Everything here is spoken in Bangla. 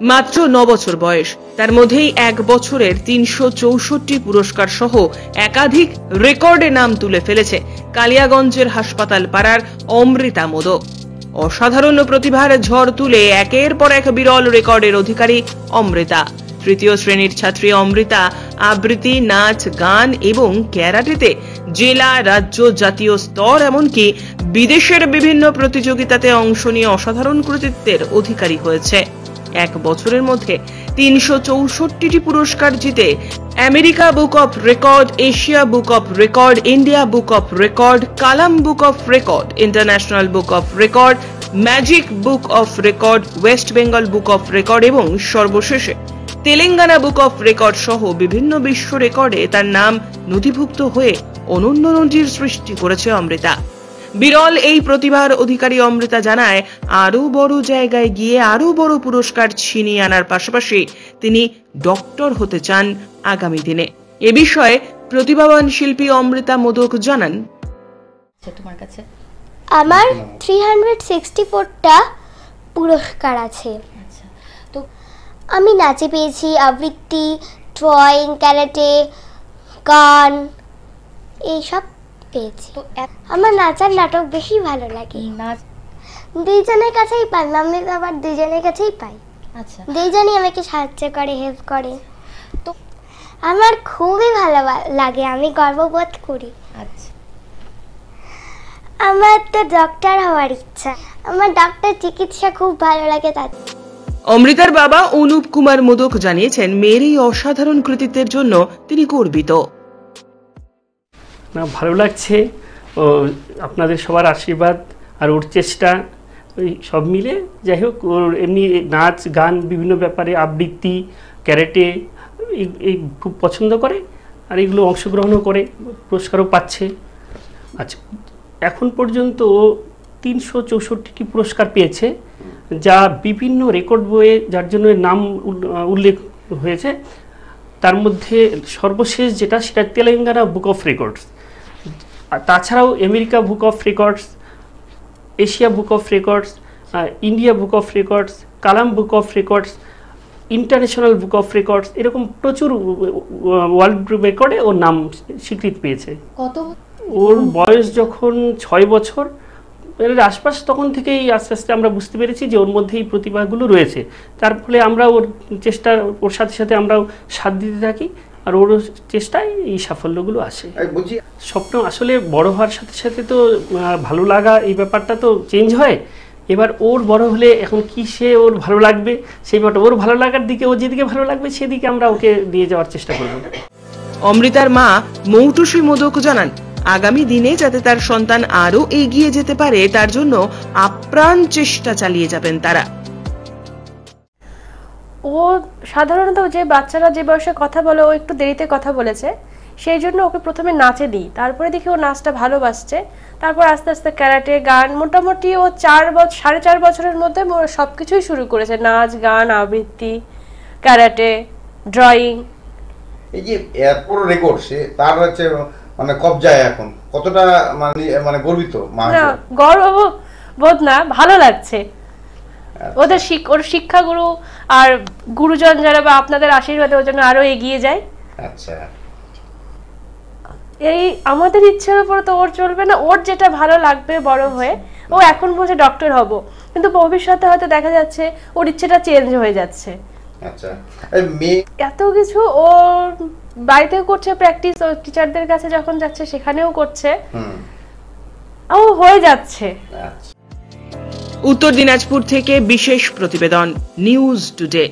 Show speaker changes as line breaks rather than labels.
মাত্র 9 বছর বয়স, তার মধ্যেই 1 বছরের 364 পুরস্কার সহ একাধিক রেকর্ডে নাম তুলে ফেলেছে কালিয়াগঞ্জের হাসপাতাল পাড়ার অমৃতা মোদক। অসাধারণ প্রতিভার ঝড় তুলে একের পর এক বিরল রেকর্ডের অধিকারী অমৃতা। তৃতীয় শ্রেণীর ছাত্রী অমৃতা আবৃত্তি, নাচ, গান এবং ক্যারাটেতে জেলা, রাজ্য, জাতীয় স্তর এমনকি বিদেশের বিভিন্ন প্রতিযোগিতাতে অংশ নিয়ে অসাধারণ কৃতিত্বের অধিকারী হয়েছে। 1 বছরের মধ্যে 364টি পুরস্কার জিতে America book of record, Asia book of record, India book of record, Kalam book of record, international book of record, magic book of record, West Bengal book of record এবং সর্বশেষে তেলেঙ্গানা বুক অফ রেকর্ড সহ বিভিন্ন বিশ্ব রেকর্ডে তার নাম নথিভুক্ত হয়ে অনন্য নজির সৃষ্টি করেছে অমৃতা। বিরল এই প্রতিভার অধিকারী অমৃতা জানায়, আরো বড় জায়গায় গিয়ে আরো বড় পুরস্কার ছিনিয়ে আনার পাশাপাশি তিনি ডক্টর হতে চান আগামী দিনে। এ বিষয়ে প্রতিভাবান শিল্পী অমৃতা মোদক জানান,
তোমার কাছে
আমার 364টা পুরস্কার আছে।
তো
আমি নাচে পেয়েছি, আবৃত্তি, ড্রয়িং, ক্যারাটে, গান এইসব পেয়েছি।
তো
আমার নাচার নাটক বেশি ভালো লাগে।
নাচ
দুইজনের কাছেই পাই, আমি আবার দুইজনের কাছেই পাই।
আচ্ছা,
দুইজনই আমাকে সাহায্য করে, হেল্প করে।
তো
আমার খুবই ভালো লাগে, আমি গর্ববোধ করি।
আচ্ছা,
আমার তো ডক্টর হওয়ার ইচ্ছা, আমার ডাক্তার চিকিৎসা খুব ভালো লাগে। তার
অমৃতার বাবা অনুপ কুমার মোদক জানিয়েছেন, মেয়ের এই অসাধারণ কৃতিত্বের জন্য তিনি গর্বিত।
না, ভালো লাগছে, ও আপনাদের সবার আশীর্বাদ আর ওর চেষ্টা, ওই সব মিলে যাই হোক, ওর এমনি নাচ, গান, বিভিন্ন ব্যাপারে আবৃত্তি, ক্যারেটে এই খুব পছন্দ করে আর এগুলো অংশগ্রহণও করে, পুরস্কারও পাচ্ছে। আচ্ছা, এখন পর্যন্ত ও 364টি পুরস্কার পেয়েছে, যা বিভিন্ন রেকর্ড বইয়ে যার জন্য নাম উল্লেখ হয়েছে। তার মধ্যে সর্বশেষ যেটা, সেটা তেলেঙ্গানা বুক অফ রেকর্ডস। তাছাড়াও America book of records, Asia book of records, India book of records, Kalam book of records, international book of records, এরকম প্রচুর ওয়ার্ল্ড রেকর্ডে ওর নাম স্বীকৃতি পেয়েছে।
কত
ওর বয়স যখন 6 বছর এর আশপাশ, তখন থেকেই আস্তে আস্তে আমরা বুঝতে পেরেছি যে ওর মধ্যে এই প্রতিভাগুলো রয়েছে। তার ফলে আমরা ওর চেষ্টা, ওর সাথে সাথে আমরাও সাথ দিতে থাকি আর ওর চেষ্টায় এই সাফল্যগুলো আসে। স্বপ্ন আসলে বড় হওয়ার সাথে সাথে তো ভালো লাগা এই ব্যাপারটা তো চেঞ্জ হয়। এবার ওর বড় হলে এখন কি সে ওর ভালো লাগবে, সেই ব্যাপারটা ওর ভালো লাগার দিকে, ও যেদিকে ভালো লাগবে সেদিকে আমরা ওকে দিয়ে যাওয়ার চেষ্টা করব।
অমৃতার মা মৌটুসী মোদক জানান, আগামী দিনে যাতে তার সন্তান আরো এগিয়ে যেতে পারে তার জন্য আপ্রাণ চেষ্টা চালিয়ে যাবেন তারা।
ও সাধারণত যে বাচ্চারা যে বয়সে কথা বলে, ও একটু দেরিতে কথা বলেছে, সেই জন্য ওকে প্রথমে নাচে দিই, তারপরে দেখি ও নাচটা ভালোবাসছে। তারপর আস্তে আস্তে ক্যারাটে, গান, মোটামুটি ও 4.5 বছরের মধ্যে সবকিছুই শুরু করেছে, নাচ, গান, আবৃত্তি, ক্যারাটে, ড্রয়িং।
এই যে এত বড় রেকর্ড, সে তার হচ্ছে মানে কবজায় এখন কতটা মানে গর্বিত?
না, গর্ববোধ না, ভালো লাগছে। ওর শিক্ষাগুরু আর গুরুজন যারা বা আপনাদের আশীর্বাদে ওর জন্য আরো এগিয়ে যায়।
আচ্ছা,
এই আমাদের ইচ্ছের উপর তো ওর চলবে না, ওর যেটা ভালো লাগবে বড় হয়ে। ও এখন বলছে ডক্টর হব, কিন্তু ভবিষ্যতে হয়তো দেখা যাচ্ছে ওর ইচ্ছেটা চেঞ্জ হয়ে যাচ্ছে।
আচ্ছা, এই মেয়ে
এত কিছু ওর বাড়িতেও করছে, প্র্যাকটিস ও টিচারদের কাছে যখন যাচ্ছে সেখানেও করছে, ও হয়ে যাচ্ছে।
উত্তর দিনাজপুর থেকে বিশেষ প্রতিবেদন, নিউজ টুডে।